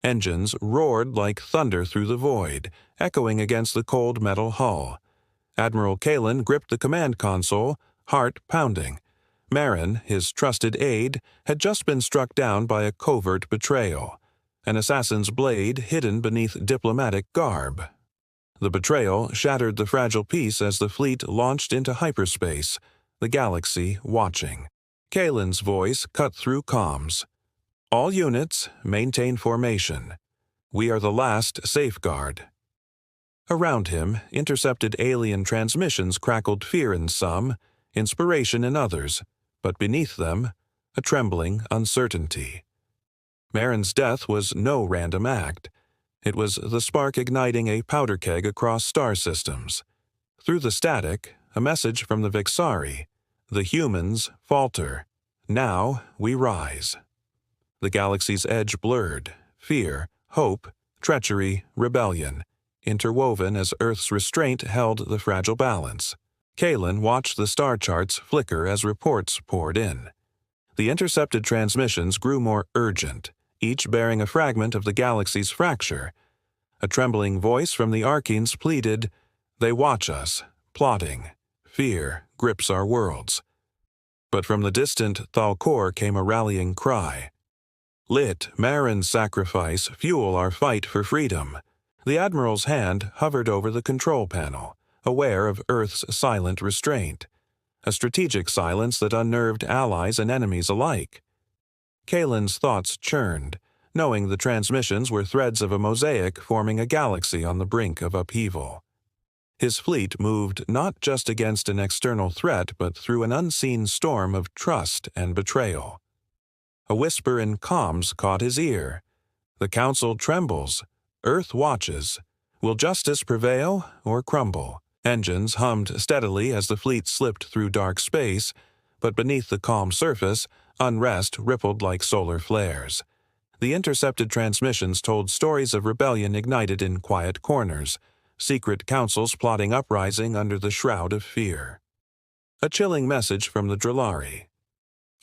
Engines roared like thunder through the void, echoing against the cold metal hull. Admiral Kalen gripped the command console, heart pounding. Marin, his trusted aide, had just been struck down by a covert betrayal, an assassin's blade hidden beneath diplomatic garb. The betrayal shattered the fragile peace as the fleet launched into hyperspace, the galaxy watching. Kalen's voice cut through comms. "All units, maintain formation. We are the last safeguard." Around him, intercepted alien transmissions crackled fear in some, inspiration in others, but beneath them, a trembling uncertainty. Marin's death was no random act. It was the spark igniting a powder keg across star systems. Through the static, a message from the Vixari. The humans falter. Now we rise. The galaxy's edge blurred. Fear, hope, treachery, rebellion, interwoven as Earth's restraint held the fragile balance. Kalen watched the star charts flicker as reports poured in. The intercepted transmissions grew more urgent, each bearing a fragment of the galaxy's fracture. A trembling voice from the Archeans pleaded, "They watch us, plotting. Fear grips our worlds." But from the distant Thalkor came a rallying cry. "Let Marin's sacrifice fuel our fight for freedom." The Admiral's hand hovered over the control panel, aware of Earth's silent restraint, a strategic silence that unnerved allies and enemies alike. Kalen's thoughts churned, knowing the transmissions were threads of a mosaic forming a galaxy on the brink of upheaval. His fleet moved not just against an external threat but through an unseen storm of trust and betrayal. A whisper in comms caught his ear. "The Council trembles. Earth watches. Will justice prevail or crumble?" Engines hummed steadily as the fleet slipped through dark space, but beneath the calm surface, unrest rippled like solar flares. The intercepted transmissions told stories of rebellion ignited in quiet corners, secret councils plotting uprising under the shroud of fear. A chilling message from the Drillari.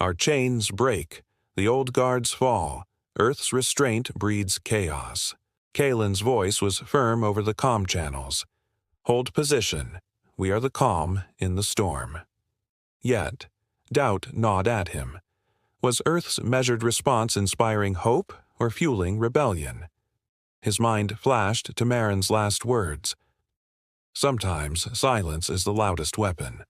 "Our chains break. The old guards fall. Earth's restraint breeds chaos." Kalen's voice was firm over the comm channels. "Hold position. We are the calm in the storm." Yet, doubt gnawed at him. Was Earth's measured response inspiring hope or fueling rebellion? His mind flashed to Marin's last words. "Sometimes silence is the loudest weapon."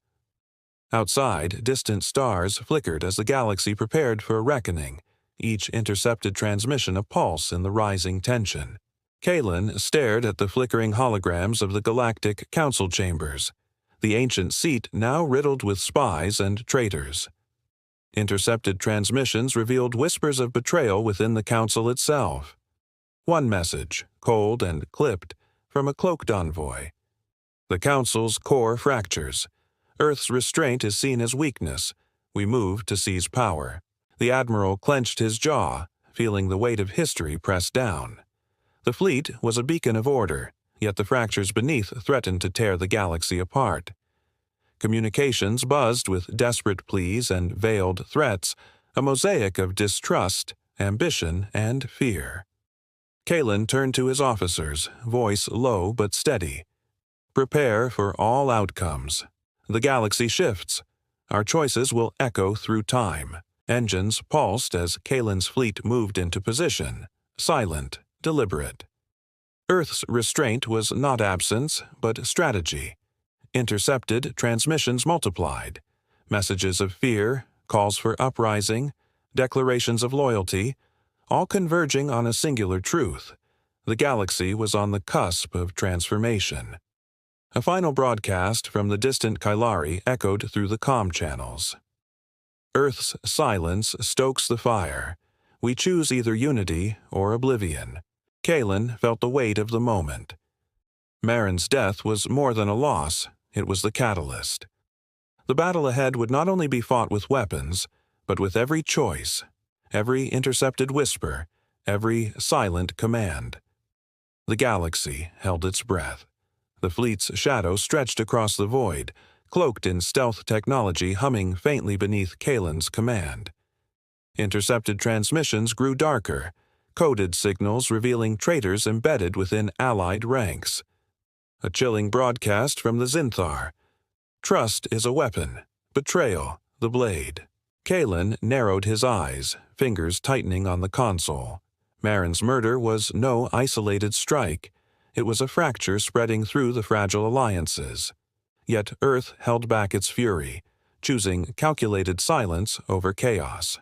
Outside, distant stars flickered as the galaxy prepared for a reckoning, each intercepted transmission a pulse in the rising tension. Kalen stared at the flickering holograms of the Galactic Council chambers, the ancient seat now riddled with spies and traitors. Intercepted transmissions revealed whispers of betrayal within the Council itself. One message, cold and clipped, from a cloaked envoy. "The Council's core fractures. Earth's restraint is seen as weakness. We move to seize power." The Admiral clenched his jaw, feeling the weight of history press down. The fleet was a beacon of order, yet the fractures beneath threatened to tear the galaxy apart. Communications buzzed with desperate pleas and veiled threats, a mosaic of distrust, ambition, and fear. Kalen turned to his officers, voice low but steady. "Prepare for all outcomes. The galaxy shifts. Our choices will echo through time." Engines pulsed as Kalen's fleet moved into position, silent, deliberate. Earth's restraint was not absence, but strategy. Intercepted transmissions multiplied. Messages of fear, calls for uprising, declarations of loyalty, all converging on a singular truth. The galaxy was on the cusp of transformation. A final broadcast from the distant Kylari echoed through the comm channels. "Earth's silence stokes the fire. We choose either unity or oblivion." Kalen felt the weight of the moment. Marin's death was more than a loss, it was the catalyst. The battle ahead would not only be fought with weapons, but with every choice, every intercepted whisper, every silent command. The galaxy held its breath. The fleet's shadow stretched across the void, cloaked in stealth technology humming faintly beneath Kalen's command. Intercepted transmissions grew darker, coded signals revealing traitors embedded within Allied ranks. A chilling broadcast from the Zinthar. Trust is a weapon, betrayal, the blade. Kalen narrowed his eyes, fingers tightening on the console. Marin's murder was no isolated strike. It was a fracture spreading through the fragile alliances. Yet Earth held back its fury, choosing calculated silence over chaos.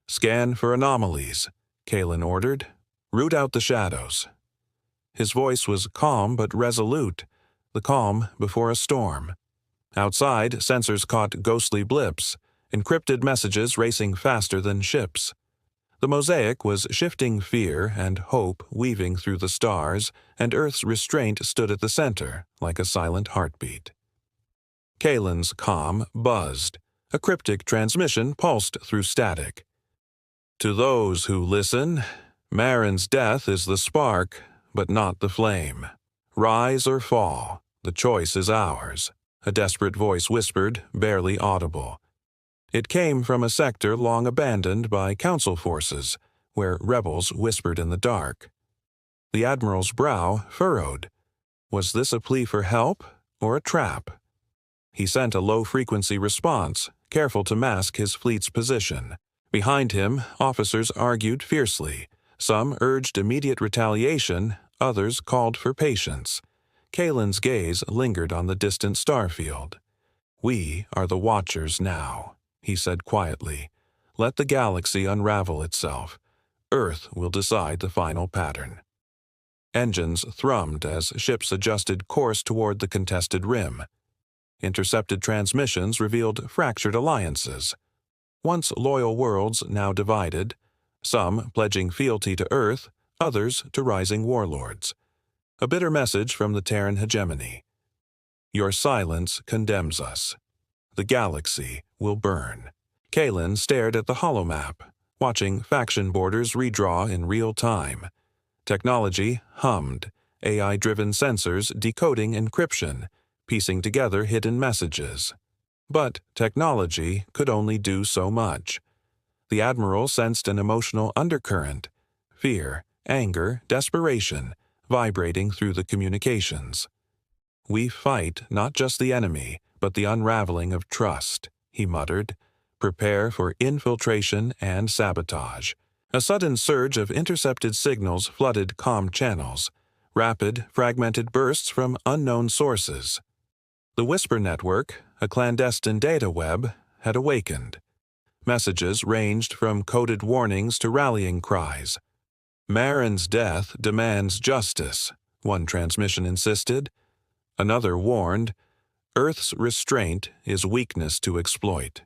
"Scan for anomalies," Kalen ordered. "Root out the shadows." His voice was calm but resolute, the calm before a storm. Outside, sensors caught ghostly blips, encrypted messages racing faster than ships. The mosaic was shifting fear and hope weaving through the stars, and Earth's restraint stood at the center, like a silent heartbeat. Kalen's comm buzzed. A cryptic transmission pulsed through static. "To those who listen, Marin's death is the spark, but not the flame. Rise or fall, the choice is ours," a desperate voice whispered, barely audible. It came from a sector long abandoned by Council forces, where rebels whispered in the dark. The Admiral's brow furrowed. Was this a plea for help or a trap? He sent a low-frequency response, careful to mask his fleet's position. Behind him, officers argued fiercely. Some urged immediate retaliation, others called for patience. Kalen's gaze lingered on the distant starfield. "We are the Watchers now," he said quietly. "Let the galaxy unravel itself. Earth will decide the final pattern." Engines thrummed as ships adjusted course toward the contested rim. Intercepted transmissions revealed fractured alliances. Once loyal worlds now divided, some pledging fealty to Earth, others to rising warlords. A bitter message from the Terran hegemony. "Your silence condemns us. The galaxy will burn." Kalen stared at the holomap, watching faction borders redraw in real time. Technology hummed, AI-driven sensors decoding encryption, piecing together hidden messages. But technology could only do so much. The Admiral sensed an emotional undercurrent, fear, anger, desperation, vibrating through the communications. "We fight not just the enemy, but the unraveling of trust," he muttered. "Prepare for infiltration and sabotage." A sudden surge of intercepted signals flooded comm channels, rapid, fragmented bursts from unknown sources. The Whisper Network, a clandestine data web, had awakened. Messages ranged from coded warnings to rallying cries. "Marin's death demands justice," one transmission insisted. Another warned, "Earth's restraint is weakness to exploit."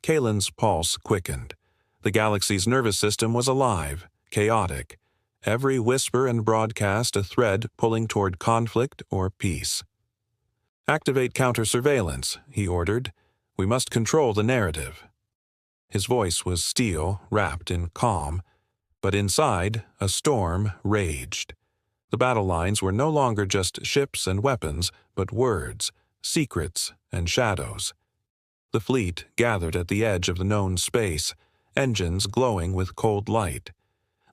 Kalen's pulse quickened. The galaxy's nervous system was alive, chaotic, every whisper and broadcast a thread pulling toward conflict or peace. "Activate counter-surveillance," he ordered. "We must control the narrative." His voice was steel, wrapped in calm, but inside, a storm raged. The battle lines were no longer just ships and weapons, but words, secrets, and shadows. The fleet gathered at the edge of the known space, engines glowing with cold light.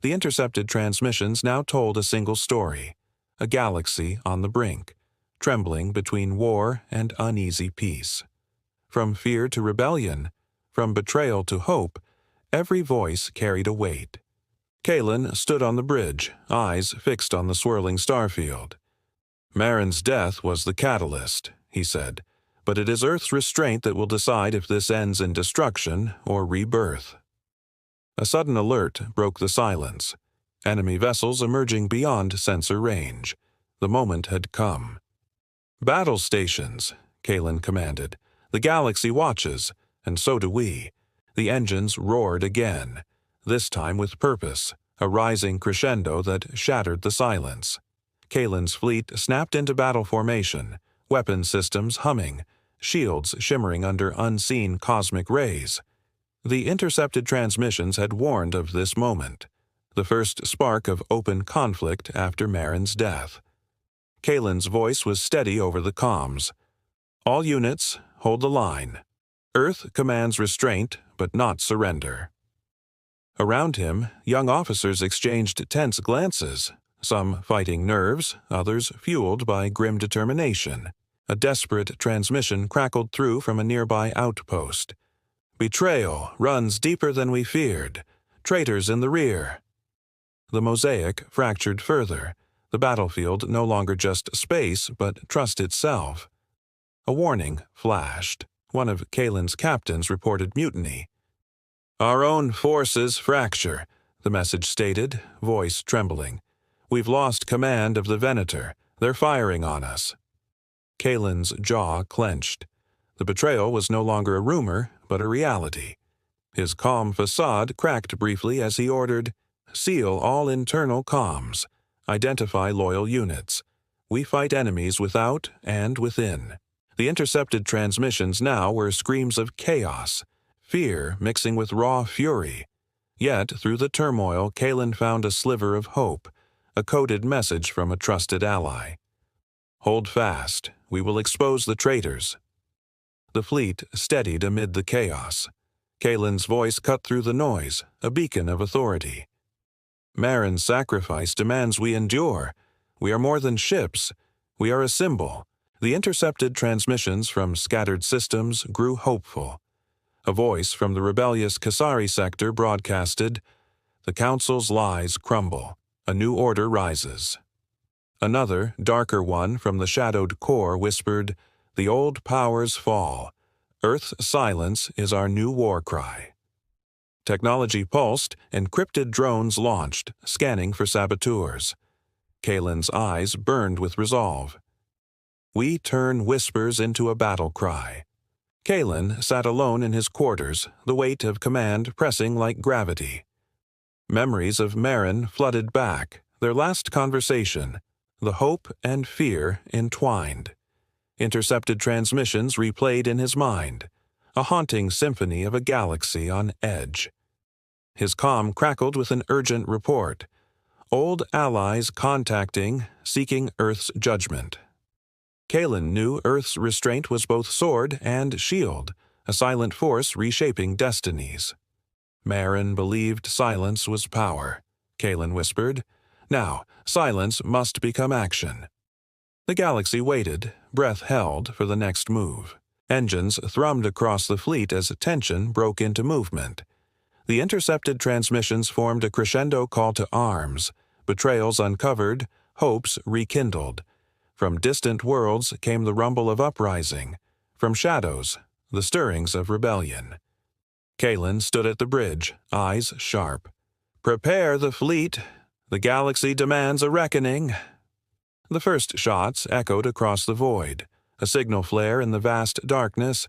The intercepted transmissions now told a single story, a galaxy on the brink, trembling between war and uneasy peace. From fear to rebellion, from betrayal to hope, every voice carried a weight. Kalen stood on the bridge, eyes fixed on the swirling starfield. "Marin's death was the catalyst," he said, "but it is Earth's restraint that will decide if this ends in destruction or rebirth." A sudden alert broke the silence. Enemy vessels emerging beyond sensor range. The moment had come. "Battle stations," Kalen commanded. "The galaxy watches, and so do we." The engines roared again, this time with purpose, a rising crescendo that shattered the silence. Kalen's fleet snapped into battle formation, weapon systems humming, shields shimmering under unseen cosmic rays. The intercepted transmissions had warned of this moment, the first spark of open conflict after Marin's death. Kalen's voice was steady over the comms. "All units, hold the line. Earth commands restraint, but not surrender." Around him, young officers exchanged tense glances, some fighting nerves, others fueled by grim determination. A desperate transmission crackled through from a nearby outpost. "Betrayal runs deeper than we feared. Traitors in the rear." The mosaic fractured further, the battlefield no longer just space but trust itself. A warning flashed. One of Kalen's captains reported mutiny. "Our own forces fracture," the message stated, voice trembling. "We've lost command of the Venator. They're firing on us." Kalen's jaw clenched. The betrayal was no longer a rumor, but a reality. His calm facade cracked briefly as he ordered, "Seal all internal comms. Identify loyal units. We fight enemies without and within." The intercepted transmissions now were screams of chaos, fear mixing with raw fury. Yet, through the turmoil, Kalen found a sliver of hope, a coded message from a trusted ally. "Hold fast. We will expose the traitors." The fleet steadied amid the chaos. Kalen's voice cut through the noise, a beacon of authority. "Marin's sacrifice demands we endure. We are more than ships. We are a symbol." The intercepted transmissions from scattered systems grew hopeful. A voice from the rebellious Kasari sector broadcasted, "The Council's lies crumble. A new order rises." Another, darker one from the shadowed core whispered, "The old powers fall. Earth's silence is our new war cry." Technology pulsed, encrypted drones launched, scanning for saboteurs. Kalen's eyes burned with resolve. We turn whispers into a battle cry. Kalen sat alone in his quarters, the weight of command pressing like gravity. Memories of Marin flooded back, their last conversation, the hope and fear entwined. Intercepted transmissions replayed in his mind, a haunting symphony of a galaxy on edge. His comm crackled with an urgent report. Old allies contacting, seeking Earth's judgment. Kalen knew Earth's restraint was both sword and shield, a silent force reshaping destinies. Marin believed silence was power, Kalen whispered. Now, silence must become action. The galaxy waited, breath held for the next move. Engines thrummed across the fleet as tension broke into movement. The intercepted transmissions formed a crescendo call to arms, betrayals uncovered, hopes rekindled. From distant worlds came the rumble of uprising. From shadows, the stirrings of rebellion. Kalen stood at the bridge, eyes sharp. "Prepare the fleet. The galaxy demands a reckoning." The first shots echoed across the void, a signal flare in the vast darkness.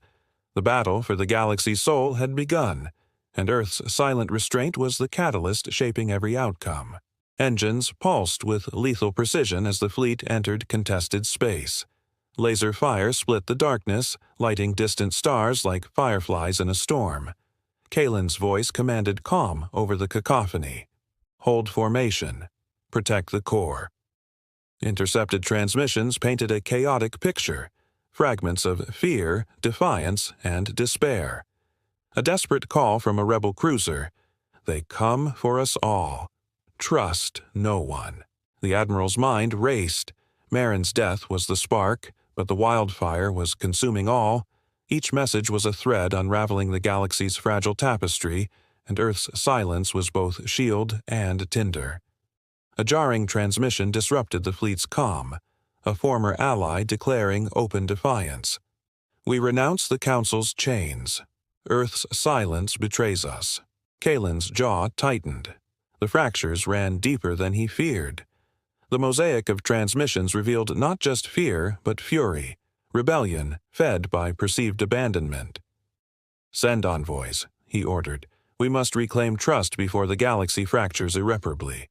The battle for the galaxy's soul had begun, and Earth's silent restraint was the catalyst shaping every outcome. Engines pulsed with lethal precision as the fleet entered contested space. Laser fire split the darkness, lighting distant stars like fireflies in a storm. Kalen's voice commanded calm over the cacophony. "Hold formation. Protect the core." Intercepted transmissions painted a chaotic picture, fragments of fear, defiance, and despair. A desperate call from a rebel cruiser. "They come for us all. Trust no one." The Admiral's mind raced. Marin's death was the spark, but the wildfire was consuming all. Each message was a thread unraveling the galaxy's fragile tapestry, and Earth's silence was both shield and tinder. A jarring transmission disrupted the fleet's calm, a former ally declaring open defiance. "We renounce the Council's chains. Earth's silence betrays us." Kalen's jaw tightened. The fractures ran deeper than he feared. The mosaic of transmissions revealed not just fear, but fury, rebellion fed by perceived abandonment. "Send envoys," he ordered. "We must reclaim trust before the galaxy fractures irreparably."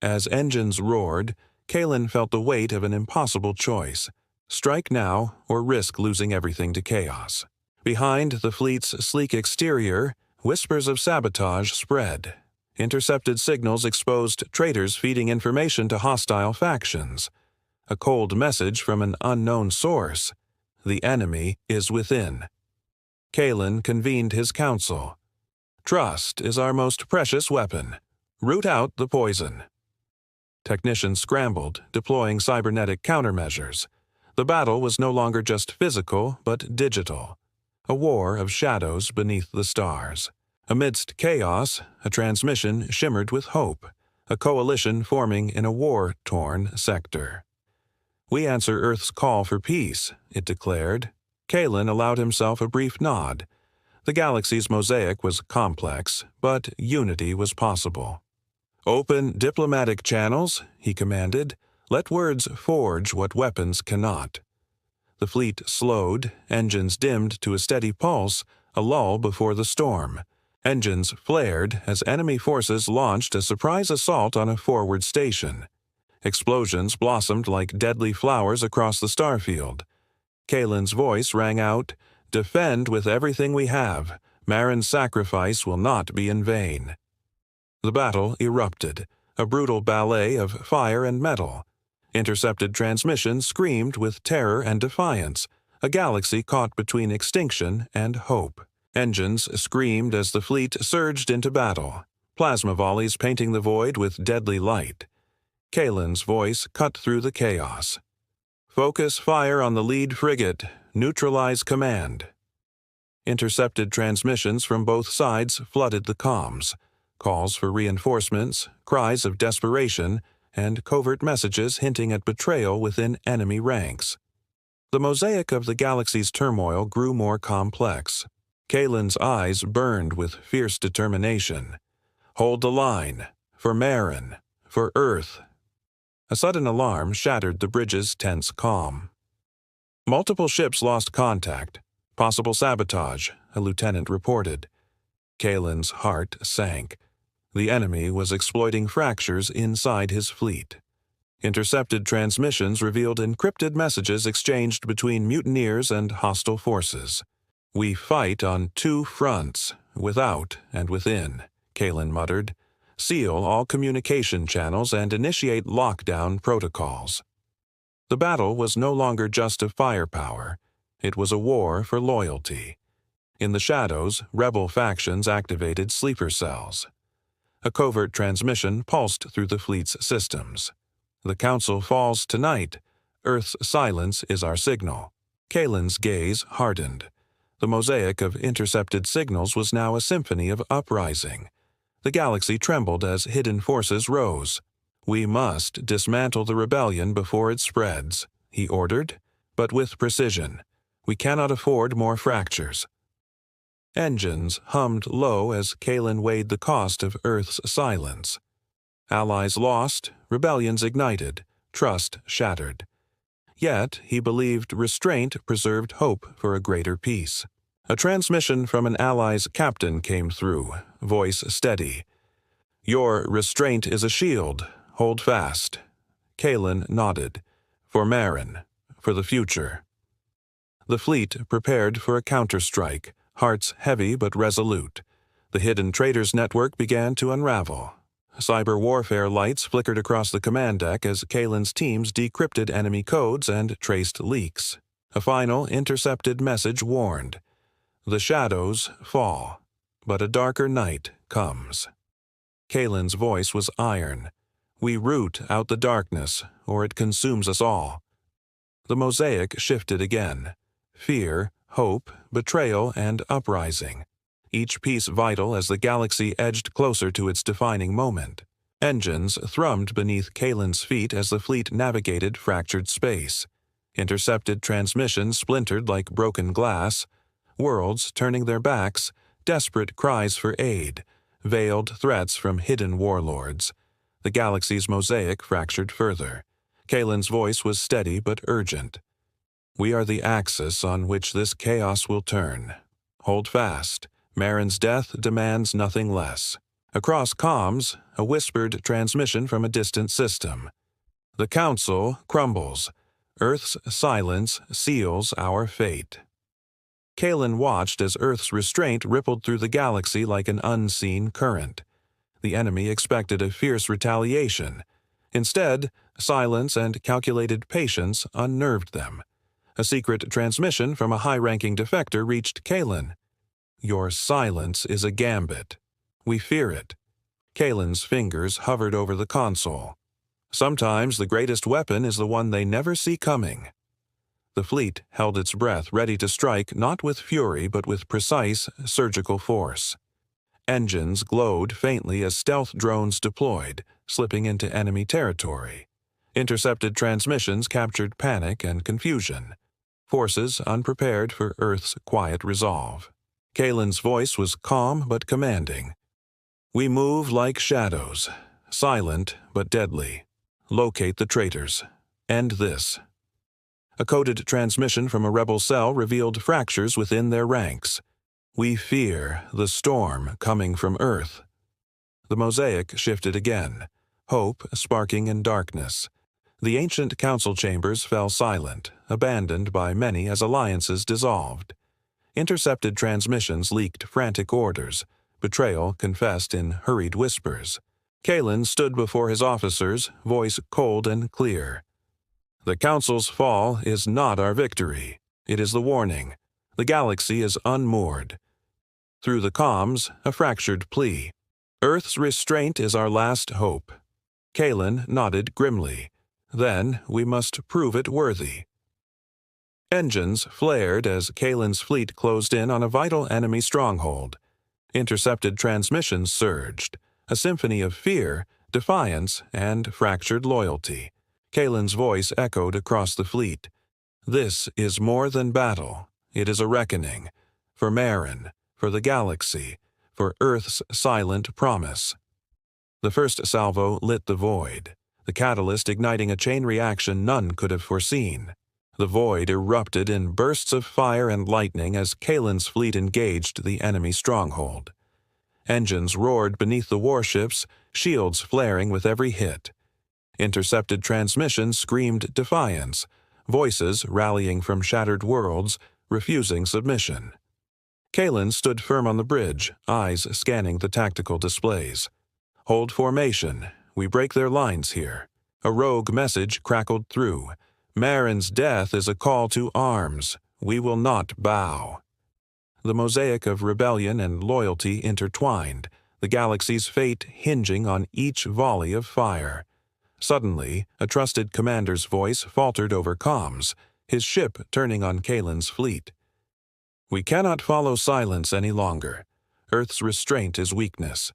As engines roared, Kalen felt the weight of an impossible choice. Strike now or risk losing everything to chaos. Behind the fleet's sleek exterior, whispers of sabotage spread. Intercepted signals exposed traitors feeding information to hostile factions. A cold message from an unknown source. The enemy is within. Kalen convened his council. Trust is our most precious weapon. Root out the poison. Technicians scrambled, deploying cybernetic countermeasures. The battle was no longer just physical, but digital. A war of shadows beneath the stars. Amidst chaos, a transmission shimmered with hope, a coalition forming in a war-torn sector. "We answer Earth's call for peace," it declared. Kalen allowed himself a brief nod. The galaxy's mosaic was complex, but unity was possible. "Open diplomatic channels," he commanded. "Let words forge what weapons cannot." The fleet slowed, engines dimmed to a steady pulse, a lull before the storm. Engines flared as enemy forces launched a surprise assault on a forward station. Explosions blossomed like deadly flowers across the starfield. Kalen's voice rang out, "Defend with everything we have. Marin's sacrifice will not be in vain." The battle erupted, a brutal ballet of fire and metal. Intercepted transmissions screamed with terror and defiance, a galaxy caught between extinction and hope. Engines screamed as the fleet surged into battle, plasma volleys painting the void with deadly light. Kalen's voice cut through the chaos. "Focus fire on the lead frigate. Neutralize command." Intercepted transmissions from both sides flooded the comms. Calls for reinforcements, cries of desperation, and covert messages hinting at betrayal within enemy ranks. The mosaic of the galaxy's turmoil grew more complex. Kalen's eyes burned with fierce determination. "Hold the line. For Marin. For Earth." A sudden alarm shattered the bridge's tense calm. Multiple ships lost contact. Possible sabotage, a lieutenant reported. Kalen's heart sank. The enemy was exploiting fractures inside his fleet. Intercepted transmissions revealed encrypted messages exchanged between mutineers and hostile forces. "We fight on two fronts, without and within," Kalen muttered. "Seal all communication channels and initiate lockdown protocols." The battle was no longer just of firepower. It was a war for loyalty. In the shadows, rebel factions activated sleeper cells. A covert transmission pulsed through the fleet's systems. "The Council falls tonight. Earth's silence is our signal." Kalen's gaze hardened. The mosaic of intercepted signals was now a symphony of uprising. The galaxy trembled as hidden forces rose. "We must dismantle the rebellion before it spreads," he ordered, "but with precision. We cannot afford more fractures." Engines hummed low as Kalen weighed the cost of Earth's silence. Allies lost, rebellions ignited, trust shattered. Yet he believed restraint preserved hope for a greater peace. A transmission from an ally's captain came through, voice steady. "Your restraint is a shield. Hold fast." Kalen nodded. "For Marin. For the future." The fleet prepared for a counterstrike, hearts heavy but resolute. The hidden traitors network began to unravel. Cyber warfare lights flickered across the command deck as Kalen's teams decrypted enemy codes and traced leaks. A final intercepted message warned, "The shadows fall, but a darker night comes." Kalen's voice was iron. "We root out the darkness, or it consumes us all." The mosaic shifted again. Fear, hope, betrayal, and uprising. Each piece vital as the galaxy edged closer to its defining moment. Engines thrummed beneath Kalen's feet as the fleet navigated fractured space. Intercepted transmissions splintered like broken glass. Worlds turning their backs, desperate cries for aid, veiled threats from hidden warlords. The galaxy's mosaic fractured further. Kalen's voice was steady but urgent. "We are the axis on which this chaos will turn. Hold fast. Marin's death demands nothing less." Across comms, a whispered transmission from a distant system. "The Council crumbles. Earth's silence seals our fate." Kalen watched as Earth's restraint rippled through the galaxy like an unseen current. The enemy expected a fierce retaliation. Instead, silence and calculated patience unnerved them. A secret transmission from a high-ranking defector reached Kalen. "Your silence is a gambit." We fear it. Kalen's fingers hovered over the console. Sometimes the greatest weapon is the one they never see coming. The fleet held its breath, ready to strike not with fury but with precise, surgical force. Engines glowed faintly as stealth drones deployed, slipping into enemy territory. Intercepted transmissions captured panic and confusion. Forces unprepared for Earth's quiet resolve. Kalen's voice was calm but commanding. We move like shadows, silent but deadly. Locate the traitors. End this. A coded transmission from a rebel cell revealed fractures within their ranks. We fear the storm coming from Earth. The mosaic shifted again, hope sparking in darkness. The ancient council chambers fell silent, abandoned by many as alliances dissolved. Intercepted transmissions leaked frantic orders. Betrayal confessed in hurried whispers. Kalen stood before his officers, voice cold and clear. The Council's fall is not our victory. It is the warning. The galaxy is unmoored. Through the comms, a fractured plea. Earth's restraint is our last hope. Kalen nodded grimly. Then we must prove it worthy. Engines flared as Kalen's fleet closed in on a vital enemy stronghold. Intercepted transmissions surged, a symphony of fear, defiance, and fractured loyalty. Kalen's voice echoed across the fleet. This is more than battle. It is a reckoning. For Marin, for the galaxy, for Earth's silent promise. The first salvo lit the void, the catalyst igniting a chain reaction none could have foreseen. The void erupted in bursts of fire and lightning as Kalen's fleet engaged the enemy stronghold. Engines roared beneath the warships, shields flaring with every hit. Intercepted transmissions screamed defiance, voices rallying from shattered worlds, refusing submission. Kalen stood firm on the bridge, eyes scanning the tactical displays. Hold formation. We break their lines here. A rogue message crackled through. Marin's death is a call to arms. We will not bow. The mosaic of rebellion and loyalty intertwined, the galaxy's fate hinging on each volley of fire. Suddenly, a trusted commander's voice faltered over comms, his ship turning on Kalen's fleet. We cannot follow silence any longer. Earth's restraint is weakness.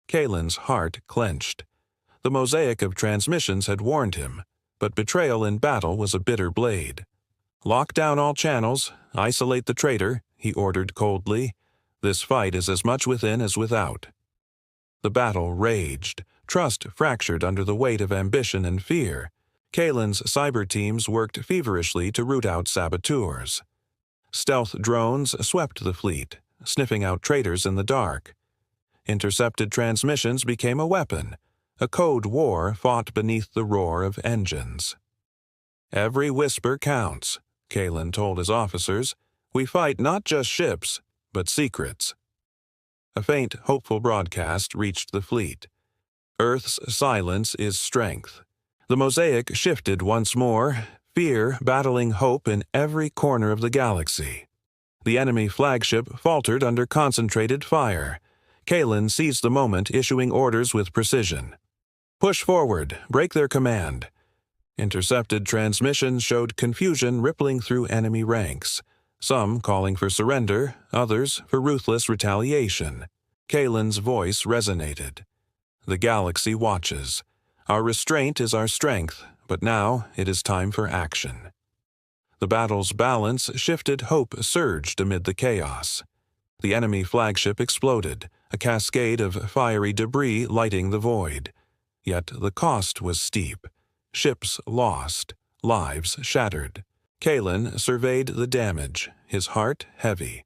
Kalen's heart clenched. The mosaic of transmissions had warned him, but betrayal in battle was a bitter blade. Lock down all channels, isolate the traitor, he ordered coldly. This fight is as much within as without. The battle raged, trust fractured under the weight of ambition and fear. Kalen's cyber teams worked feverishly to root out saboteurs. Stealth drones swept the fleet, sniffing out traitors in the dark. Intercepted transmissions became a weapon, a code war fought beneath the roar of engines. Every whisper counts, Kalen told his officers. We fight not just ships, but secrets. A faint, hopeful broadcast reached the fleet. Earth's silence is strength. The mosaic shifted once more, fear battling hope in every corner of the galaxy. The enemy flagship faltered under concentrated fire. Kalen seized the moment, issuing orders with precision. Push forward, break their command. Intercepted transmissions showed confusion rippling through enemy ranks, some calling for surrender, others for ruthless retaliation. Kalen's voice resonated. The galaxy watches. Our restraint is our strength, but now it is time for action. The battle's balance shifted, hope surged amid the chaos. The enemy flagship exploded, a cascade of fiery debris lighting the void. Yet the cost was steep. Ships lost, lives shattered. Kalen surveyed the damage, his heart heavy.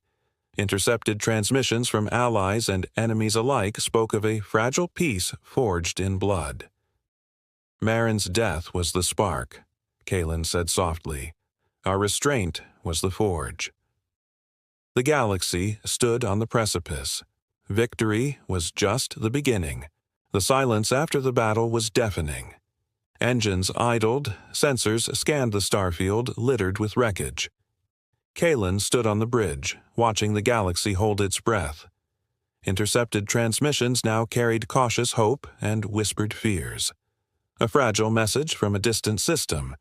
Intercepted transmissions from allies and enemies alike spoke of a fragile peace forged in blood. Marin's death was the spark, Kalen said softly. Our restraint was the forge. The galaxy stood on the precipice. Victory was just the beginning. The silence after the battle was deafening. Engines idled, sensors scanned the starfield littered with wreckage. Kalen stood on the bridge, watching the galaxy hold its breath. Intercepted transmissions now carried cautious hope and whispered fears. A fragile message from a distant system.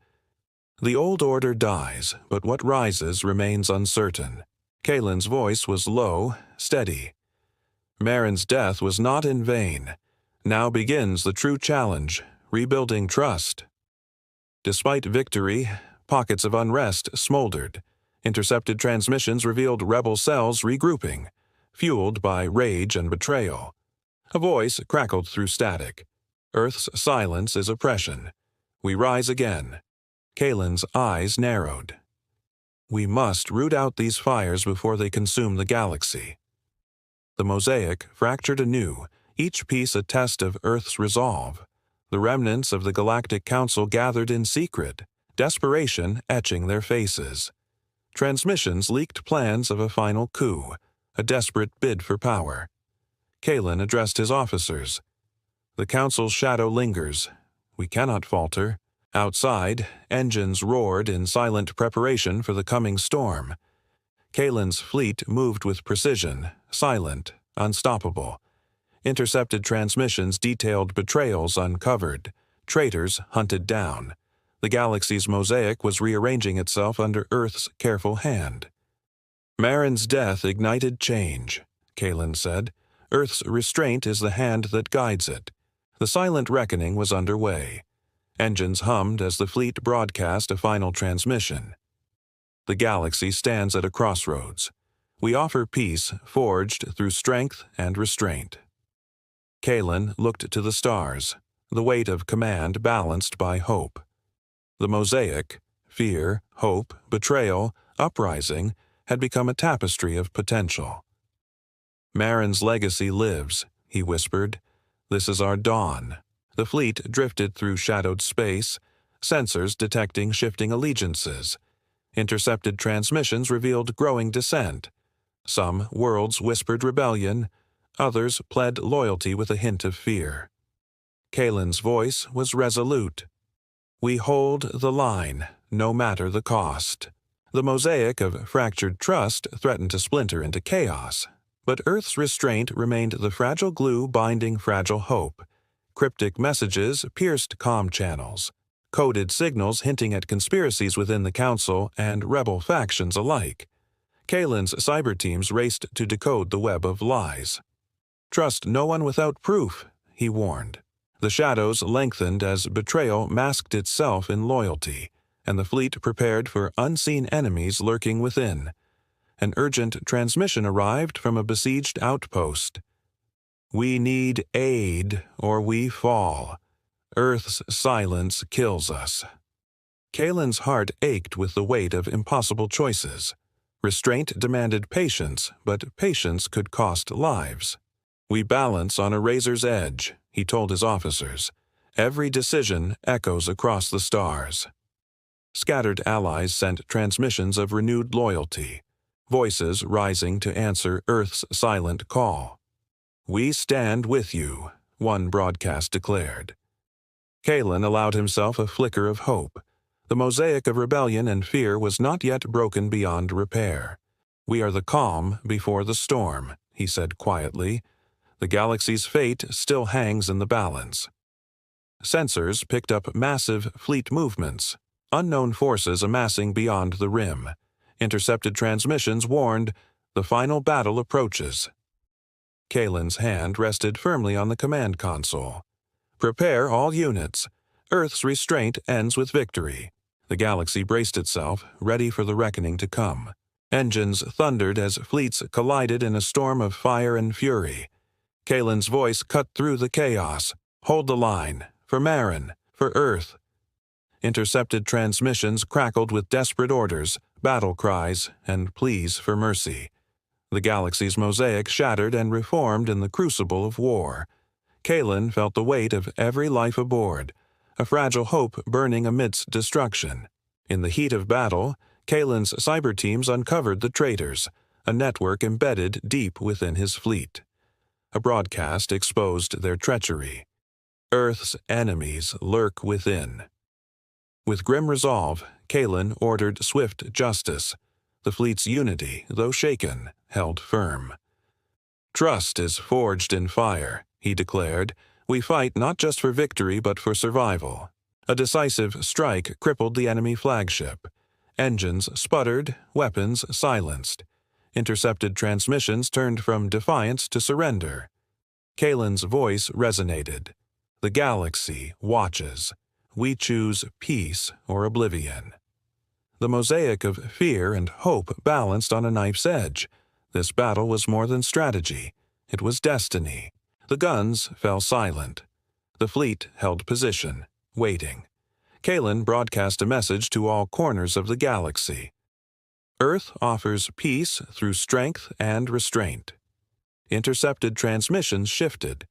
The old order dies, but what rises remains uncertain. Kalen's voice was low, steady. Marin's death was not in vain. Now begins the true challenge, rebuilding trust. Despite victory, pockets of unrest smoldered. Intercepted transmissions revealed rebel cells regrouping, fueled by rage and betrayal. A voice crackled through static. Earth's silence is oppression. We rise again. Kalen's eyes narrowed. We must root out these fires before they consume the galaxy. The mosaic fractured anew, each piece a test of Earth's resolve. The remnants of the Galactic Council gathered in secret, desperation etching their faces. Transmissions leaked plans of a final coup, a desperate bid for power. Kalen addressed his officers. The Council's shadow lingers. We cannot falter. Outside, engines roared in silent preparation for the coming storm. Kalen's fleet moved with precision, silent, unstoppable. Intercepted transmissions detailed betrayals uncovered, traitors hunted down. The galaxy's mosaic was rearranging itself under Earth's careful hand. Marin's death ignited change, Kalen said. Earth's restraint is the hand that guides it. The silent reckoning was underway. Engines hummed as the fleet broadcast a final transmission. The galaxy stands at a crossroads. We offer peace forged through strength and restraint. Kalen looked to the stars, the weight of command balanced by hope. The mosaic, fear, hope, betrayal, uprising, had become a tapestry of potential. Marin's legacy lives, he whispered. This is our dawn. The fleet drifted through shadowed space, sensors detecting shifting allegiances. Intercepted transmissions revealed growing dissent. Some worlds whispered rebellion, others pled loyalty with a hint of fear. Kalen's voice was resolute. We hold the line, no matter the cost. The mosaic of fractured trust threatened to splinter into chaos, but Earth's restraint remained the fragile glue binding fragile hope. Cryptic messages pierced comm channels, coded signals hinting at conspiracies within the Council and rebel factions alike. Kalen's cyber teams raced to decode the web of lies. Trust no one without proof, he warned. The shadows lengthened as betrayal masked itself in loyalty, and the fleet prepared for unseen enemies lurking within. An urgent transmission arrived from a besieged outpost. We need aid, or we fall. Earth's silence kills us. Kalen's heart ached with the weight of impossible choices. Restraint demanded patience, but patience could cost lives. We balance on a razor's edge, he told his officers. Every decision echoes across the stars. Scattered allies sent transmissions of renewed loyalty, voices rising to answer Earth's silent call. We stand with you, one broadcast declared. Kalen allowed himself a flicker of hope. The mosaic of rebellion and fear was not yet broken beyond repair. We are the calm before the storm, he said quietly. The galaxy's fate still hangs in the balance. Sensors picked up massive fleet movements, unknown forces amassing beyond the rim. Intercepted transmissions warned, the final battle approaches. Kalen's hand rested firmly on the command console. Prepare all units. Earth's restraint ends with victory. The galaxy braced itself, ready for the reckoning to come. Engines thundered as fleets collided in a storm of fire and fury. Kalen's voice cut through the chaos. Hold the line. For Marin. For Earth. Intercepted transmissions crackled with desperate orders, battle cries, and pleas for mercy. The galaxy's mosaic shattered and reformed in the crucible of war. Kalen felt the weight of every life aboard, a fragile hope burning amidst destruction. In the heat of battle, Kalen's cyber teams uncovered the traitors, a network embedded deep within his fleet. A broadcast exposed their treachery. Earth's enemies lurk within. With grim resolve, Kalen ordered swift justice. The fleet's unity, though shaken, held firm. "Trust is forged in fire," he declared. "We fight not just for victory but for survival." A decisive strike crippled the enemy flagship. Engines sputtered, weapons silenced. Intercepted transmissions turned from defiance to surrender. Kalen's voice resonated. "The galaxy watches. We choose peace or oblivion." The mosaic of fear and hope balanced on a knife's edge. This battle was more than strategy. It was destiny. The guns fell silent. The fleet held position, waiting. Kalen broadcast a message to all corners of the galaxy. Earth offers peace through strength and restraint. Intercepted transmissions shifted.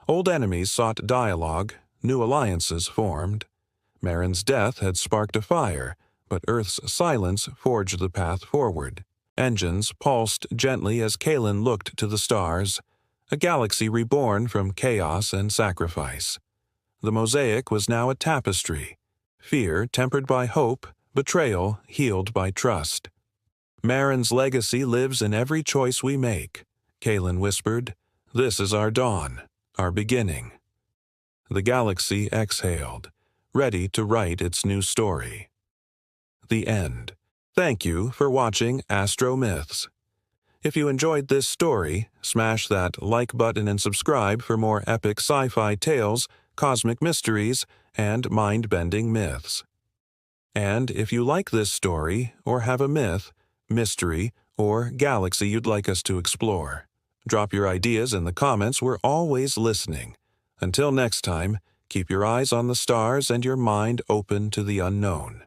Old enemies sought dialogue, new alliances formed. Marin's death had sparked a fire, but Earth's silence forged the path forward. Engines pulsed gently as Kalen looked to the stars, a galaxy reborn from chaos and sacrifice. The mosaic was now a tapestry, fear tempered by hope, betrayal healed by trust. "Marin's legacy lives in every choice we make," Kalen whispered. "This is our dawn, our beginning." The galaxy exhaled, ready to write its new story. The end. Thank you for watching AstroMyths. If you enjoyed this story, smash that like button and subscribe for more epic sci-fi tales, cosmic mysteries, and mind-bending myths. And if you like this story or have a myth, mystery, or galaxy you'd like us to explore, drop your ideas in the comments. We're always listening. Until next time, keep your eyes on the stars and your mind open to the unknown.